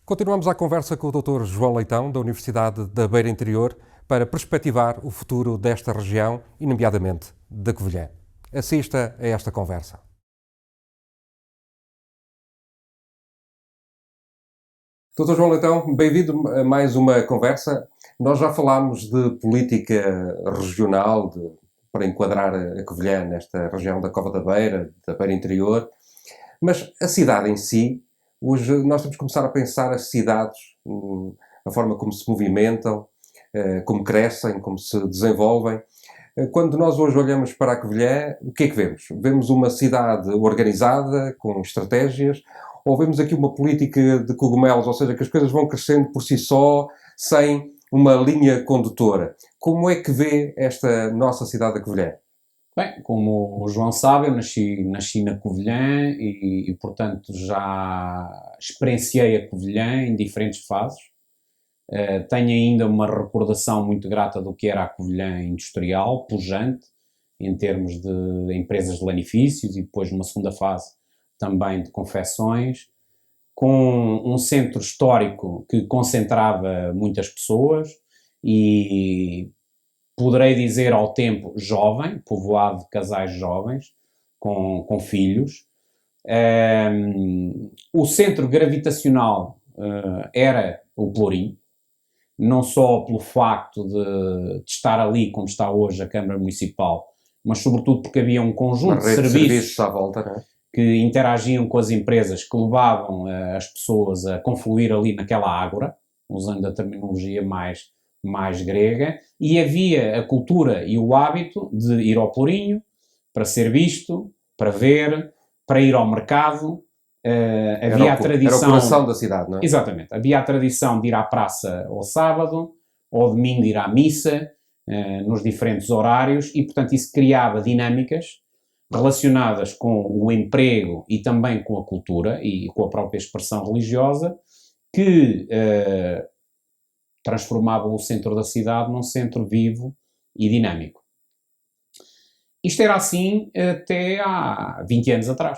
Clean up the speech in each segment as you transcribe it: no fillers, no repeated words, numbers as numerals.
Continuamos a conversa com o Dr. João Leitão, da Universidade da Beira Interior, para perspectivar o futuro desta região e, nomeadamente, da Covilhã. Assista a esta conversa. Dr. João Leitão, bem-vindo a mais uma conversa. Nós já falámos de política regional para enquadrar a Covilhã nesta região da Cova da Beira Interior, mas a cidade em si, hoje nós temos que começar a pensar as cidades, a forma como se movimentam, como crescem, como se desenvolvem. Quando nós hoje olhamos para a Covilhã, o que é que vemos? Vemos uma cidade organizada, com estratégias, ou vemos aqui uma política de cogumelos, ou seja, que as coisas vão crescendo por si só, sem uma linha condutora? Como é que vê esta nossa cidade da Covilhã? Bem, como o João sabe, eu nasci na Covilhã e, portanto, já experienciei a Covilhã em diferentes fases. Tenho ainda uma recordação muito grata do que era a Covilhã industrial, pujante, em termos de empresas de lanifícios e depois numa segunda fase também de confecções, com um centro histórico que concentrava muitas pessoas e poderei dizer ao tempo jovem, povoado de casais jovens, com filhos. O centro gravitacional era o Pelourinho, não só pelo facto de estar ali como está hoje a Câmara Municipal, mas sobretudo porque havia um conjunto de serviços à volta, não é? Que interagiam com as empresas, que levavam as pessoas a confluir ali naquela ágora, usando a terminologia mais grega, e havia a cultura e o hábito de ir ao Pelourinho para ser visto, para ver, para ir ao mercado. Havia a tradição... Era o coração da cidade, não é? Exatamente. Havia a tradição de ir à praça ao sábado, ao domingo ir à missa, nos diferentes horários, e, portanto, isso criava dinâmicas relacionadas com o emprego e também com a cultura e com a própria expressão religiosa, que transformavam o centro da cidade num centro vivo e dinâmico. Isto era assim até há 20 anos atrás.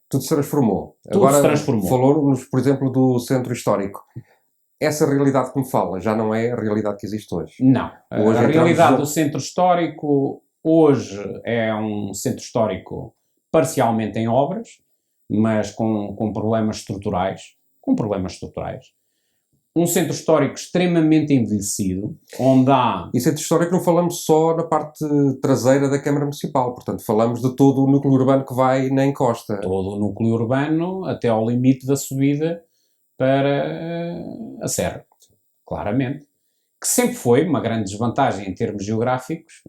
Tudo se transformou. Tudo se transformou. Falou-nos, por exemplo, do centro histórico. Essa realidade que me fala já não é a realidade que existe hoje. Não. Hoje a realidade do centro histórico hoje é um centro histórico parcialmente em obras, mas com problemas estruturais. Um centro histórico extremamente envelhecido, onde há... E centro histórico não falamos só na parte traseira da Câmara Municipal, portanto falamos de todo o núcleo urbano que vai na encosta. Todo o núcleo urbano até ao limite da subida para a serra, claramente. Que sempre foi uma grande desvantagem em termos geográficos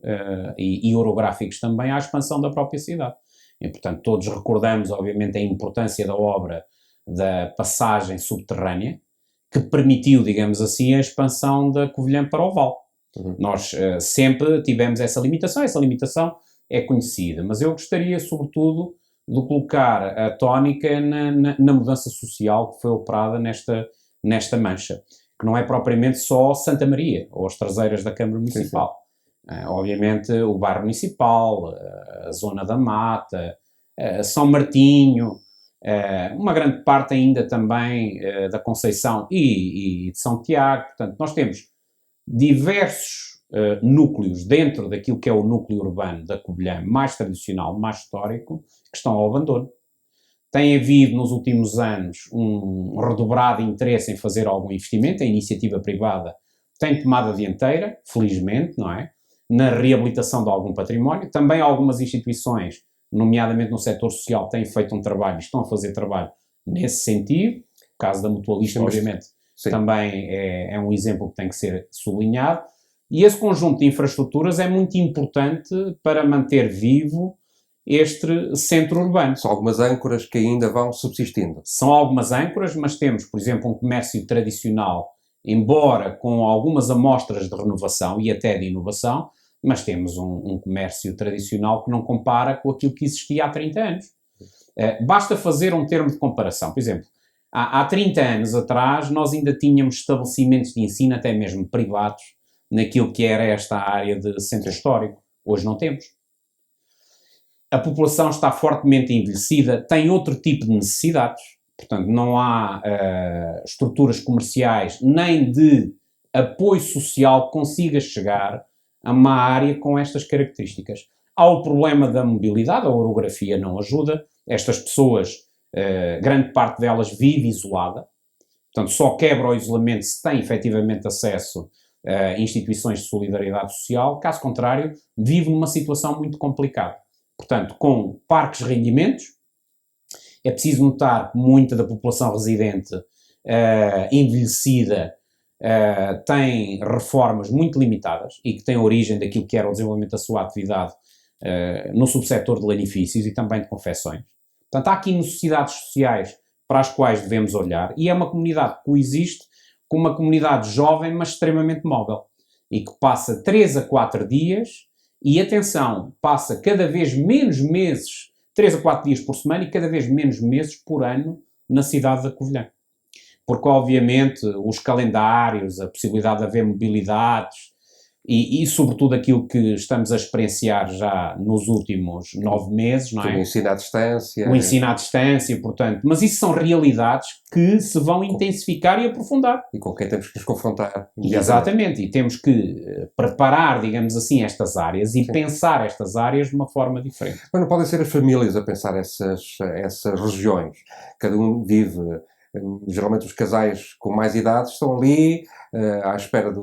e orográficos também à expansão da própria cidade. E, portanto, todos recordamos, obviamente, a importância da obra da passagem subterrânea, que permitiu, digamos assim, a expansão da Covilhã para o Val. Uhum. Nós sempre tivemos essa limitação é conhecida, mas eu gostaria, sobretudo, de colocar a tónica na mudança social que foi operada nesta mancha, que não é propriamente só Santa Maria, ou as traseiras da Câmara Municipal. Sim, sim. Obviamente, o bairro municipal, a zona da Mata, São Martinho, uma grande parte ainda também da Conceição e de São Tiago. Portanto, nós temos diversos núcleos dentro daquilo que é o núcleo urbano da Covilhã, mais tradicional, mais histórico, que estão ao abandono. Tem havido nos últimos anos um redobrado interesse em fazer algum investimento, a iniciativa privada tem tomado a dianteira, felizmente, não é? Na reabilitação de algum património. Também algumas instituições, nomeadamente no setor social, têm feito um trabalho, estão a fazer trabalho nesse sentido. O caso da Mutualista, obviamente, sim, também é um exemplo que tem que ser sublinhado. E esse conjunto de infraestruturas é muito importante para manter vivo este centro urbano. São algumas âncoras que ainda vão subsistindo. São algumas âncoras, mas temos, por exemplo, um comércio tradicional, embora com algumas amostras de renovação e até de inovação, mas temos um comércio tradicional que não compara com aquilo que existia há 30 anos. Basta fazer um termo de comparação. Por exemplo, há 30 anos atrás nós ainda tínhamos estabelecimentos de ensino, até mesmo privados, naquilo que era esta área de centro histórico. Hoje não temos. A população está fortemente envelhecida, tem outro tipo de necessidades. Portanto, não há estruturas comerciais nem de apoio social que consiga chegar a uma área com estas características. Há o problema da mobilidade, a orografia não ajuda. Estas pessoas, grande parte delas vive isolada. Portanto, só quebra o isolamento se tem efetivamente acesso a instituições de solidariedade social. Caso contrário, vive numa situação muito complicada. Portanto, com parques de rendimentos, é preciso notar que muita da população residente envelhecida tem reformas muito limitadas e que têm origem daquilo que era o desenvolvimento da sua atividade no subsetor de lanifícios e também de confecções. Portanto, há aqui necessidades sociais para as quais devemos olhar e é uma comunidade que coexiste com uma comunidade jovem, mas extremamente móvel e que passa 3 a 4 dias e, atenção, passa cada vez menos meses, 3 a 4 dias por semana e cada vez menos meses por ano na cidade da Covilhã. Porque, obviamente, os calendários, a possibilidade de haver mobilidades e sobretudo, aquilo que estamos a experienciar já nos últimos 9 meses, não é? O ensino à distância. O ensino à distância, portanto. Mas isso são realidades que se vão intensificar e aprofundar. E com quem temos que nos confrontar. Exatamente. E temos que preparar, digamos assim, estas áreas e pensar estas áreas de uma forma diferente. Mas não podem ser as famílias a pensar essas regiões. Cada um vive... Geralmente os casais com mais idade estão ali à espera de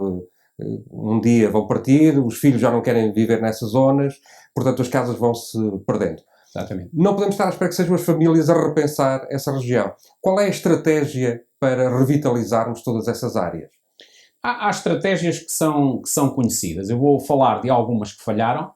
um dia vão partir, os filhos já não querem viver nessas zonas, portanto as casas vão-se perdendo. Exatamente. Não podemos estar à espera que sejam as famílias a repensar essa região. Qual é a estratégia para revitalizarmos todas essas áreas? Há estratégias que são conhecidas. Eu vou falar de algumas que falharam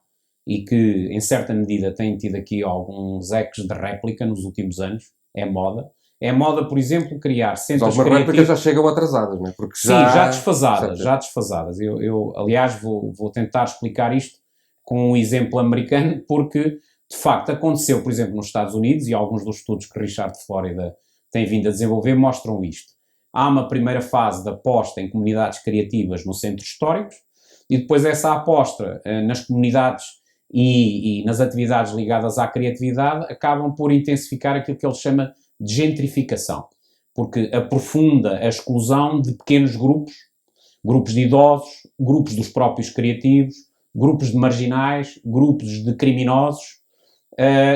e que, em certa medida, têm tido aqui alguns ecos de réplica nos últimos anos. É moda. É moda, por exemplo, criar centros criativos. Algumas réplicas já chegam atrasadas, não é? Porque já desfasadas. Eu, aliás, vou tentar explicar isto com um exemplo americano, porque, de facto, aconteceu, por exemplo, nos Estados Unidos, e alguns dos estudos que Richard de Flórida tem vindo a desenvolver mostram isto. Há uma primeira fase de aposta em comunidades criativas nos centros históricos, e depois essa aposta nas comunidades e nas atividades ligadas à criatividade acabam por intensificar aquilo que ele chama de gentrificação, porque aprofunda a exclusão de pequenos grupos de idosos, grupos dos próprios criativos, grupos de marginais, grupos de criminosos,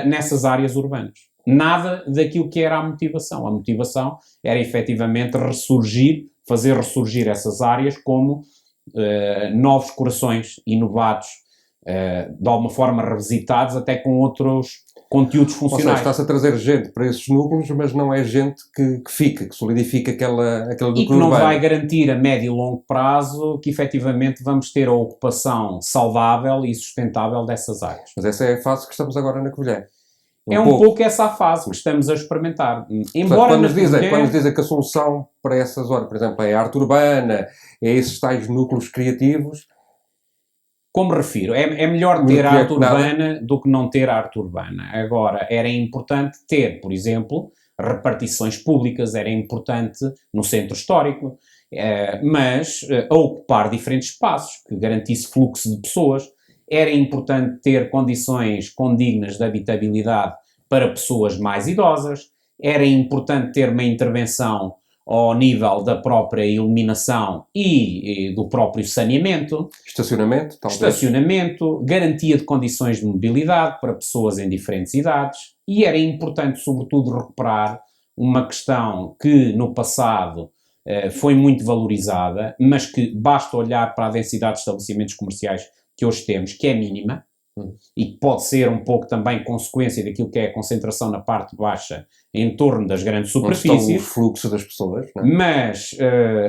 nessas áreas urbanas. Nada daquilo que era a motivação. A motivação era efetivamente fazer ressurgir essas áreas como novos corações inovados, de alguma forma revisitados, até com outros conteúdos funcionais. Ou seja, está-se a trazer gente para esses núcleos, mas não é gente que fica, que solidifica aquele núcleo e que não urbano. vai garantir a médio e longo prazo que efetivamente vamos ter a ocupação saudável e sustentável dessas áreas. Mas essa é a fase que estamos agora na Covilhã. Um pouco essa a fase que estamos a experimentar. Embora quando nos dizem que a solução para essa zona, por exemplo, é a arte urbana, é esses tais núcleos criativos... Como refiro, é melhor ter arte urbana do que não ter arte urbana. Agora, era importante ter, por exemplo, repartições públicas, era importante no centro histórico, mas a ocupar diferentes espaços, que garantisse fluxo de pessoas. Era importante ter condições condignas de habitabilidade para pessoas mais idosas, era importante ter uma intervenção ao nível da própria iluminação e do próprio saneamento. Estacionamento, talvez. Estacionamento, garantia de condições de mobilidade para pessoas em diferentes idades. E era importante, sobretudo, recuperar uma questão que no passado foi muito valorizada, mas que basta olhar para a densidade de estabelecimentos comerciais que hoje temos, que é mínima, e que pode ser um pouco também consequência daquilo que é a concentração na parte baixa em torno das grandes superfícies. Onde estão o fluxo das pessoas. Não é? Mas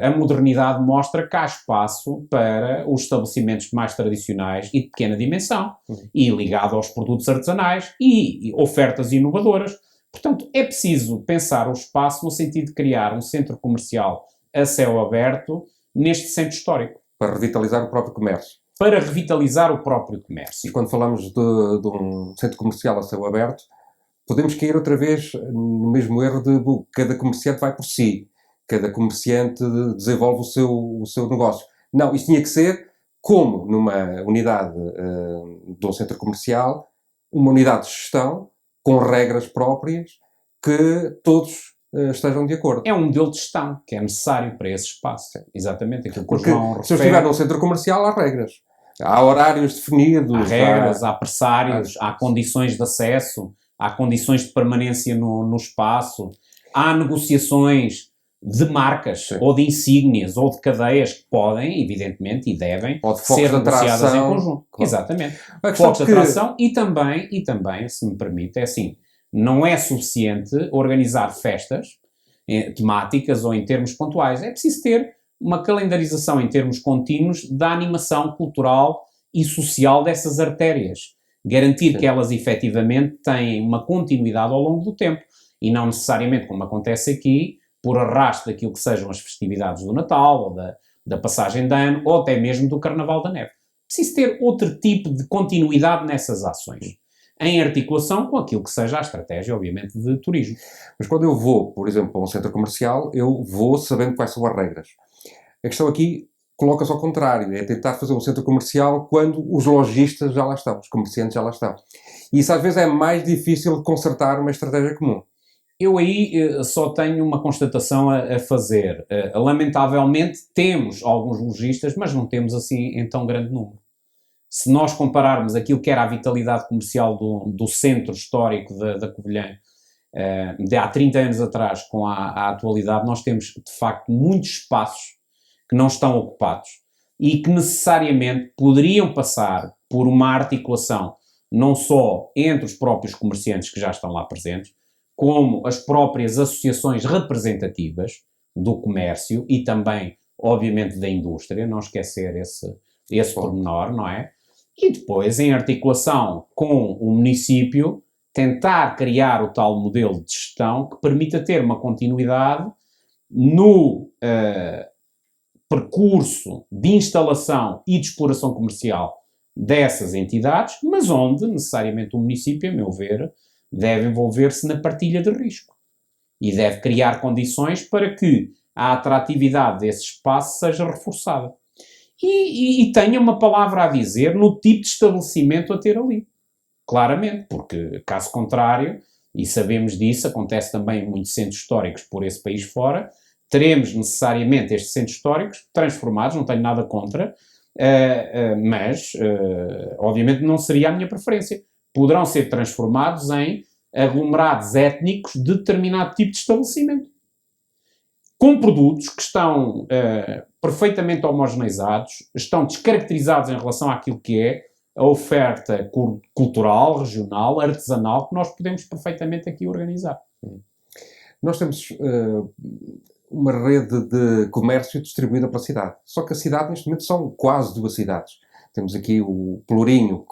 a modernidade mostra que há espaço para os estabelecimentos mais tradicionais e de pequena dimensão, e ligado aos produtos artesanais e ofertas inovadoras. Portanto, é preciso pensar o espaço no sentido de criar um centro comercial a céu aberto neste centro histórico. Para revitalizar o próprio comércio. Para revitalizar o próprio comércio. E quando falamos de um centro comercial a céu aberto, podemos cair outra vez no mesmo erro de cada comerciante vai por si. Cada comerciante desenvolve o seu negócio. Não, isso tinha que ser como numa unidade de um centro comercial, uma unidade de gestão com regras próprias que todos estejam de acordo. É um modelo de gestão que é necessário para esse espaço. Exatamente, aquilo que o Porque João se eu refere. estiver num centro comercial, há regras. Há horários definidos. Há regras, há pressários, há condições de acesso, há condições de permanência no espaço, há negociações de marcas, Sim. ou de insígnias, ou de cadeias que podem, evidentemente, e devem Ou de focos ser de negociadas atração. em conjunto. Claro. Exatamente. A questão Focos de que- atração e também, se me permite, é assim, não é suficiente organizar festas temáticas ou em termos pontuais. É preciso ter uma calendarização em termos contínuos da animação cultural e social dessas artérias. Garantir Sim. que elas efetivamente têm uma continuidade ao longo do tempo e não necessariamente, como acontece aqui, por arrasto daquilo que sejam as festividades do Natal ou da passagem de ano ou até mesmo do Carnaval da Neve. Preciso ter outro tipo de continuidade nessas ações, em articulação com aquilo que seja a estratégia, obviamente, de turismo. Mas quando eu vou, por exemplo, para um centro comercial, eu vou sabendo quais são as regras. A questão aqui coloca-se ao contrário, é tentar fazer um centro comercial quando os lojistas já lá estão, os comerciantes já lá estão. E isso às vezes é mais difícil de consertar uma estratégia comum. Eu aí só tenho uma constatação a fazer. Lamentavelmente temos alguns lojistas, mas não temos assim em tão grande número. Se nós compararmos aquilo que era a vitalidade comercial do centro histórico da Covilhã de há 30 anos atrás com a atualidade, nós temos de facto muitos espaços que não estão ocupados e que necessariamente poderiam passar por uma articulação não só entre os próprios comerciantes que já estão lá presentes, como as próprias associações representativas do comércio e também, obviamente, da indústria, não esquecer esse pormenor, não é? E depois, em articulação com o município, tentar criar o tal modelo de gestão que permita ter uma continuidade no percurso de instalação e de exploração comercial dessas entidades, mas onde, necessariamente, o município, a meu ver, deve envolver-se na partilha de risco. E deve criar condições para que a atratividade desse espaço seja reforçada. E tenha uma palavra a dizer no tipo de estabelecimento a ter ali. Claramente, porque, caso contrário, e sabemos disso, acontece também em muitos centros históricos por esse país fora, teremos necessariamente estes centros históricos transformados, não tenho nada contra, mas, obviamente, não seria a minha preferência. Poderão ser transformados em aglomerados étnicos de determinado tipo de estabelecimento. Com produtos que estão perfeitamente homogeneizados, estão descaracterizados em relação àquilo que é a oferta cultural, regional, artesanal, que nós podemos perfeitamente aqui organizar. Nós temos uma rede de comércio distribuída pela cidade. Só que a cidade, neste momento, são quase 2 cidades. Temos aqui o Pelourinho,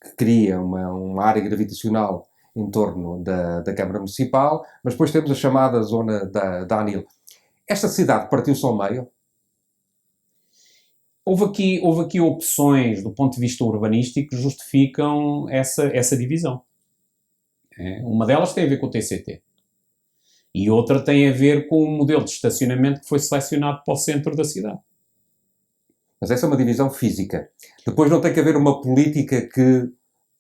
que cria uma área gravitacional em torno da Câmara Municipal, mas depois temos a chamada zona da ANIL. Esta cidade partiu-se ao meio? Houve aqui opções, do ponto de vista urbanístico, que justificam essa divisão. Uma delas tem a ver com o TCT. E outra tem a ver com o modelo de estacionamento que foi selecionado para o centro da cidade. Mas essa é uma divisão física. Depois não tem que haver uma política que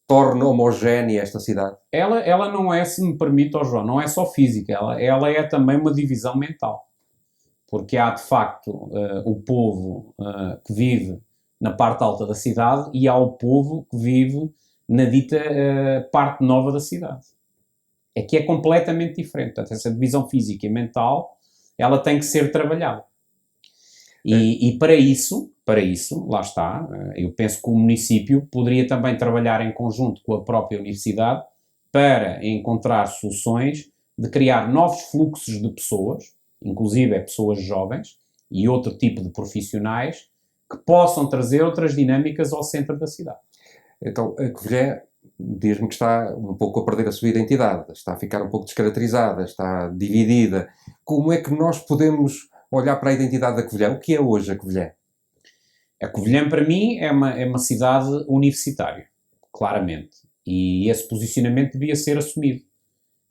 torne homogénea esta cidade? Ela não é, se me permite, João, não é só física. Ela é também uma divisão mental. Porque há, de facto, o povo que vive na parte alta da cidade e há o povo que vive na dita parte nova da cidade. É que é completamente diferente. Portanto, essa divisão física e mental, ela tem que ser trabalhada. E para isso, lá está, eu penso que o município poderia também trabalhar em conjunto com a própria universidade para encontrar soluções de criar novos fluxos de pessoas, inclusive pessoas jovens e outro tipo de profissionais que possam trazer outras dinâmicas ao centro da cidade. Então, a Covilhã diz-me que está um pouco a perder a sua identidade, está a ficar um pouco descaracterizada, está dividida. Como é que nós podemos olhar para a identidade da Covilhã? O que é hoje a Covilhã? A Covilhã, para mim, é uma cidade universitária, claramente. E esse posicionamento devia ser assumido.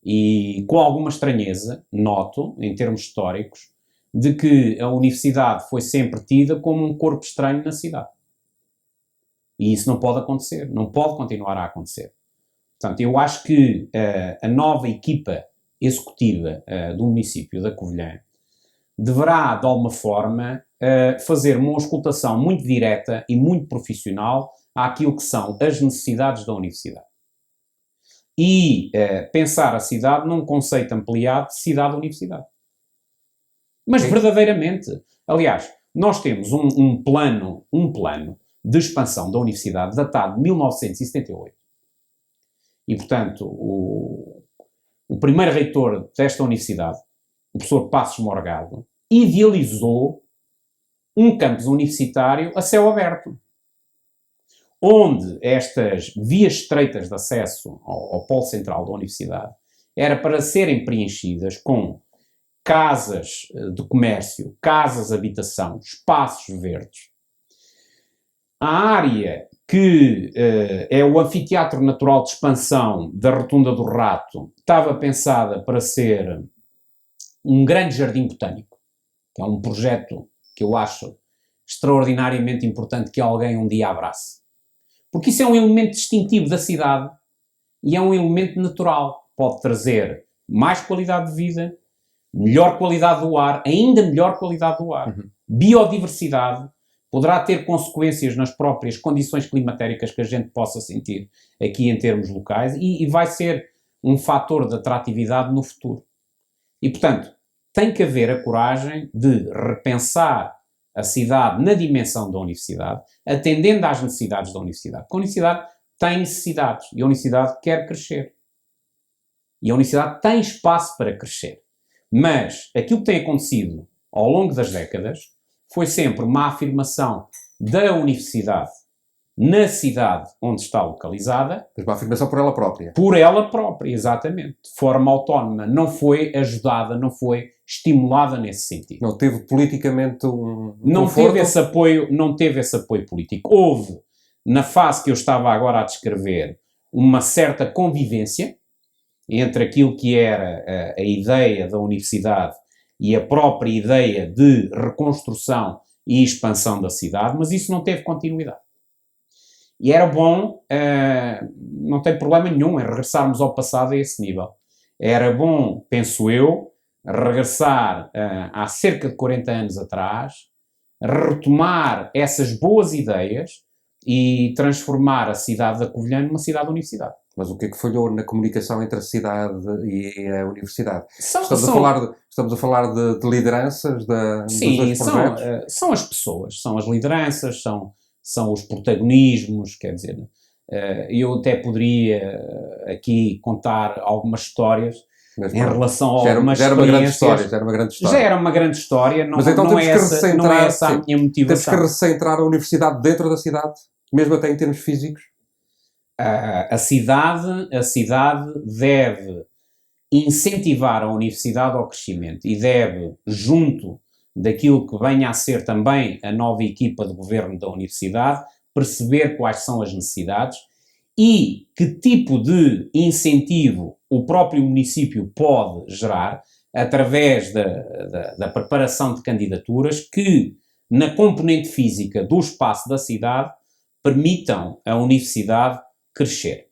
E com alguma estranheza, noto, em termos históricos, de que a universidade foi sempre tida como um corpo estranho na cidade. E isso não pode acontecer, não pode continuar a acontecer. Portanto, eu acho que a nova equipa executiva do município da Covilhã deverá, de alguma forma, fazer uma auscultação muito direta e muito profissional àquilo que são as necessidades da universidade. E pensar a cidade num conceito ampliado de cidade-universidade. Mas verdadeiramente, aliás, nós temos um plano de expansão da universidade datado de 1978. E, portanto, o primeiro reitor desta universidade, o professor Passos Morgado, idealizou um campus universitário a céu aberto, onde estas vias estreitas de acesso ao polo central da universidade era para serem preenchidas com casas de comércio, casas de habitação, espaços verdes. A área que é o anfiteatro natural de expansão da Rotunda do Rato estava pensada para ser um grande jardim botânico, que é um projeto que eu acho extraordinariamente importante que alguém um dia abrace. Porque isso é um elemento distintivo da cidade e é um elemento natural. Pode trazer mais qualidade de vida, melhor qualidade do ar, ainda melhor qualidade do ar, biodiversidade, poderá ter consequências nas próprias condições climatéricas que a gente possa sentir aqui em termos locais e vai ser um fator de atratividade no futuro. E, portanto, tem que haver a coragem de repensar a cidade na dimensão da universidade, atendendo às necessidades da universidade. Porque a universidade tem necessidades e a universidade quer crescer. E a universidade tem espaço para crescer. Mas aquilo que tem acontecido ao longo das décadas foi sempre uma afirmação da universidade na cidade onde está localizada. Mas uma afirmação por ela própria. Por ela própria, exatamente. De forma autónoma. Não foi ajudada, não foi estimulada nesse sentido. Não teve politicamente não conforto? Não teve esse apoio político. Houve, na fase que eu estava agora a descrever, uma certa convivência entre aquilo que era a ideia da universidade e a própria ideia de reconstrução e expansão da cidade, mas isso não teve continuidade. E era bom, não tem problema nenhum em regressarmos ao passado a esse nível. Era bom, penso eu, regressar há cerca de 40 anos atrás, retomar essas boas ideias e transformar a cidade da Covilhã numa cidade-universidade. Mas o que é que falhou na comunicação entre a cidade e a universidade? Estamos a falar de lideranças dos dois projetos? São as pessoas, são as lideranças, são os protagonismos, quer dizer, eu até poderia aqui contar algumas histórias em relação a algumas experiências. Já era uma grande história. Já era uma grande história, mas então não é essa a minha motivação. Temos que recentrar a universidade dentro da cidade, mesmo até em termos físicos? A cidade deve incentivar a universidade ao crescimento e deve, junto daquilo que venha a ser também a nova equipa de governo da universidade, perceber quais são as necessidades e que tipo de incentivo o próprio município pode gerar através da preparação de candidaturas que, na componente física do espaço da cidade, permitam a universidade crescer.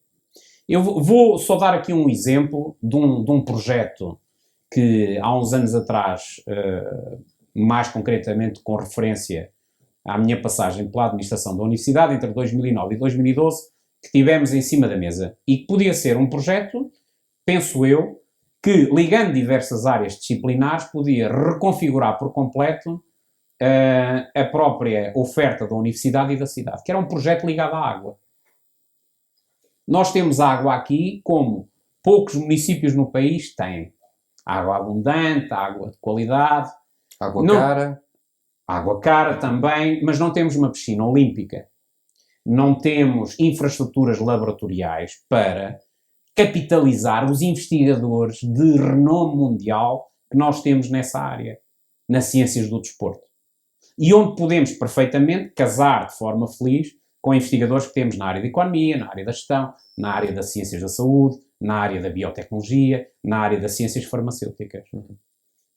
Eu vou só dar aqui um exemplo de um projeto que há uns anos atrás, mais concretamente com referência à minha passagem pela administração da universidade, entre 2009 e 2012, que tivemos em cima da mesa e que podia ser um projeto, penso eu, que ligando diversas áreas disciplinares podia reconfigurar por completo a própria oferta da universidade e da cidade, que era um projeto ligado à água. Nós temos água aqui como poucos municípios no país têm. Água abundante, água de qualidade. Cara. Água cara também, mas não temos uma piscina olímpica. Não temos infraestruturas laboratoriais para capitalizar os investigadores de renome mundial que nós temos nessa área, nas ciências do desporto. E onde podemos perfeitamente casar de forma feliz com investigadores que temos na área da economia, na área da gestão, na área das ciências da saúde, na área da biotecnologia, na área das ciências farmacêuticas.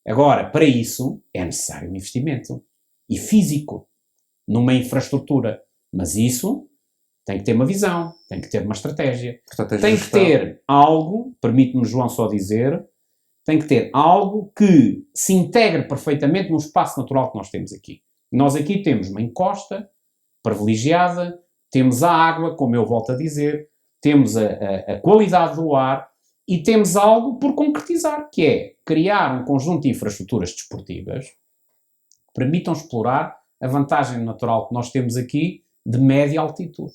Agora, para isso, é necessário um investimento. E físico, numa infraestrutura. Mas isso tem que ter uma visão, tem que ter uma estratégia. Tem que ter algo, permite-me, João, só dizer, tem que ter algo que se integre perfeitamente no espaço natural que nós temos aqui. Nós aqui temos uma encosta privilegiada, temos a água, como eu volto a dizer, temos a qualidade do ar e temos algo por concretizar, que é criar um conjunto de infraestruturas desportivas que permitam explorar a vantagem natural que nós temos aqui de média altitude.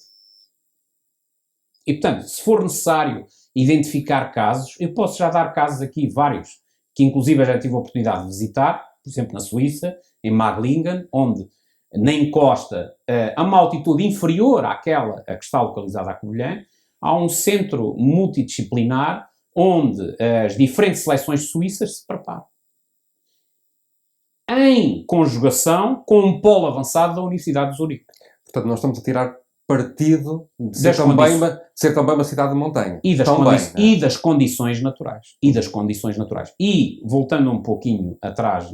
E, portanto, se for necessário identificar casos, eu posso já dar casos aqui, vários, que inclusive eu já tive a oportunidade de visitar, por exemplo, na Suíça, em Maglingen, onde na encosta, a uma altitude inferior àquela a que está localizada a Covilhã, há um centro multidisciplinar onde as diferentes seleções suíças se preparam. Em conjugação com um polo avançado da Universidade de Zurique. Portanto, nós estamos a tirar partido de ser também uma cidade de montanha. E das condições naturais. E, voltando um pouquinho atrás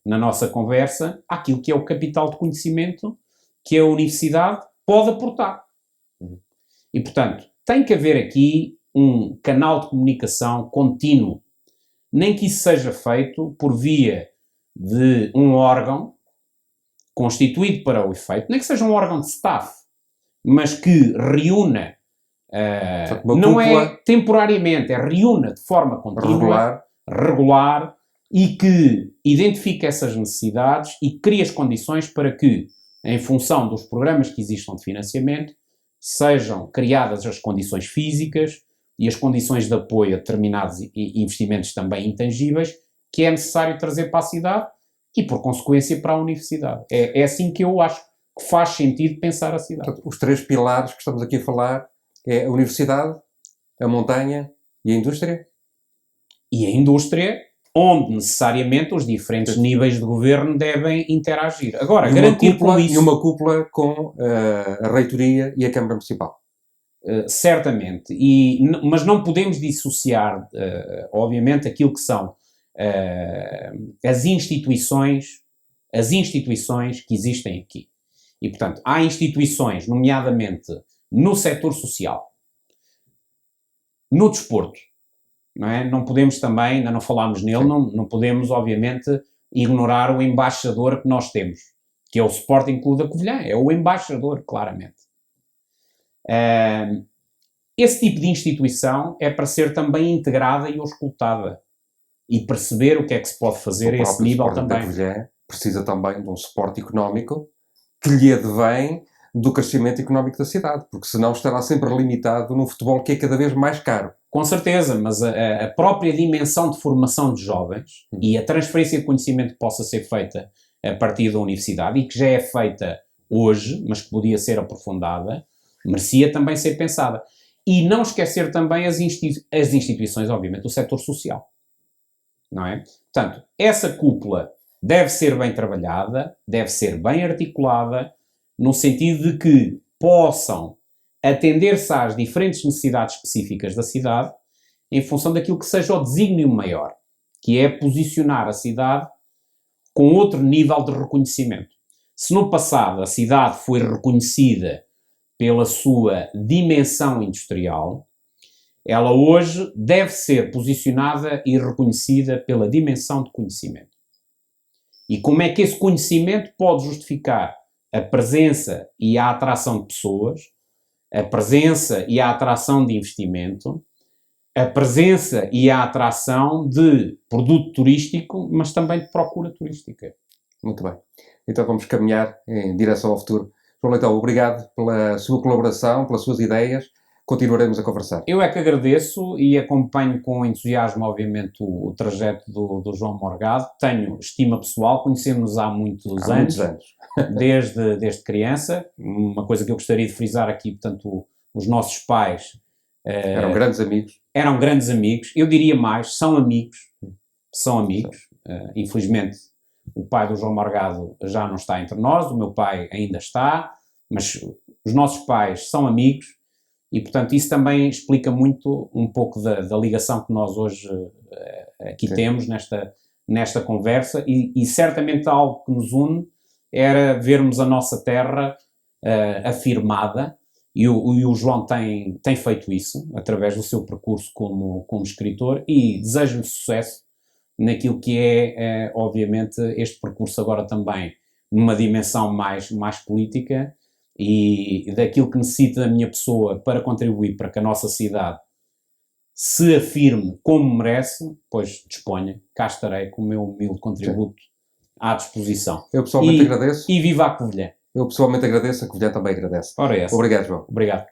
na nossa conversa, aquilo que é o capital de conhecimento que a universidade pode aportar. E, portanto, tem que haver aqui um canal de comunicação contínuo. Nem que isso seja feito por via de um órgão constituído para o efeito, nem que seja um órgão de staff, mas que reúna, não é temporariamente, reúna de forma contínua, regular, e que identifique essas necessidades e crie as condições para que, em função dos programas que existam de financiamento, sejam criadas as condições físicas e as condições de apoio a determinados investimentos também intangíveis que é necessário trazer para a cidade e, por consequência, para a universidade. É assim que eu acho que faz sentido pensar a cidade. Portanto, os três pilares que estamos aqui a falar é a universidade, a montanha e a indústria? E a indústria, onde necessariamente os diferentes níveis de governo devem interagir. Agora, garantir com isso... E uma cúpula com a reitoria e a Câmara Municipal. Certamente. Mas não podemos dissociar, obviamente, aquilo que são as instituições que existem aqui. E, portanto, há instituições, nomeadamente no setor social, no desporto, não é? Não podemos também, ainda não falámos nele, não podemos, obviamente, ignorar o embaixador que nós temos, que é o Sporting Clube da Covilhã, é o embaixador, claramente. Esse tipo de instituição é para ser também integrada e auscultada e perceber o que é que se pode fazer a esse nível também. O Covilhã precisa também de um suporte económico que lhe advém do crescimento económico da cidade, porque senão estará sempre limitado num futebol que é cada vez mais caro. Com certeza, mas a própria dimensão de formação de jovens e a transferência de conhecimento que possa ser feita a partir da universidade e que já é feita hoje, mas que podia ser aprofundada, merecia também ser pensada. E não esquecer também as instituições, obviamente, do setor social. Não é? Portanto, essa cúpula deve ser bem trabalhada, deve ser bem articulada, no sentido de que possam atender-se às diferentes necessidades específicas da cidade em função daquilo que seja o desígnio maior, que é posicionar a cidade com outro nível de reconhecimento. Se no passado a cidade foi reconhecida pela sua dimensão industrial, ela hoje deve ser posicionada e reconhecida pela dimensão de conhecimento. E como é que esse conhecimento pode justificar a presença e a atração de pessoas, a presença e a atração de investimento, a presença e a atração de produto turístico, mas também de procura turística. Muito bem. Então vamos caminhar em direção ao futuro. João Leitão, obrigado pela sua colaboração, pelas suas ideias. Continuaremos a conversar. Eu é que agradeço e acompanho com entusiasmo, obviamente, o trajeto do João Morgado. Tenho estima pessoal, conhecemos-nos há muitos anos. Desde criança. Uma coisa que eu gostaria de frisar aqui, portanto, os nossos pais... eram grandes amigos. Eram grandes amigos. Eu diria mais, são amigos. São amigos. Infelizmente, o pai do João Morgado já não está entre nós, o meu pai ainda está, mas os nossos pais são amigos. E, portanto, isso também explica muito um pouco da ligação que nós hoje aqui temos nesta conversa e certamente algo que nos une era vermos a nossa terra afirmada e o João tem feito isso através do seu percurso como escritor e desejo-lhe sucesso naquilo que é, obviamente, este percurso agora também numa dimensão mais política e daquilo que necessita da minha pessoa para contribuir para que a nossa cidade se afirme como merece, pois disponha, cá estarei com o meu humilde contributo à disposição. Eu pessoalmente agradeço. E viva a Covilhã! Eu pessoalmente agradeço, a Covilhã também agradece. Ora é essa. Obrigado, João. Obrigado.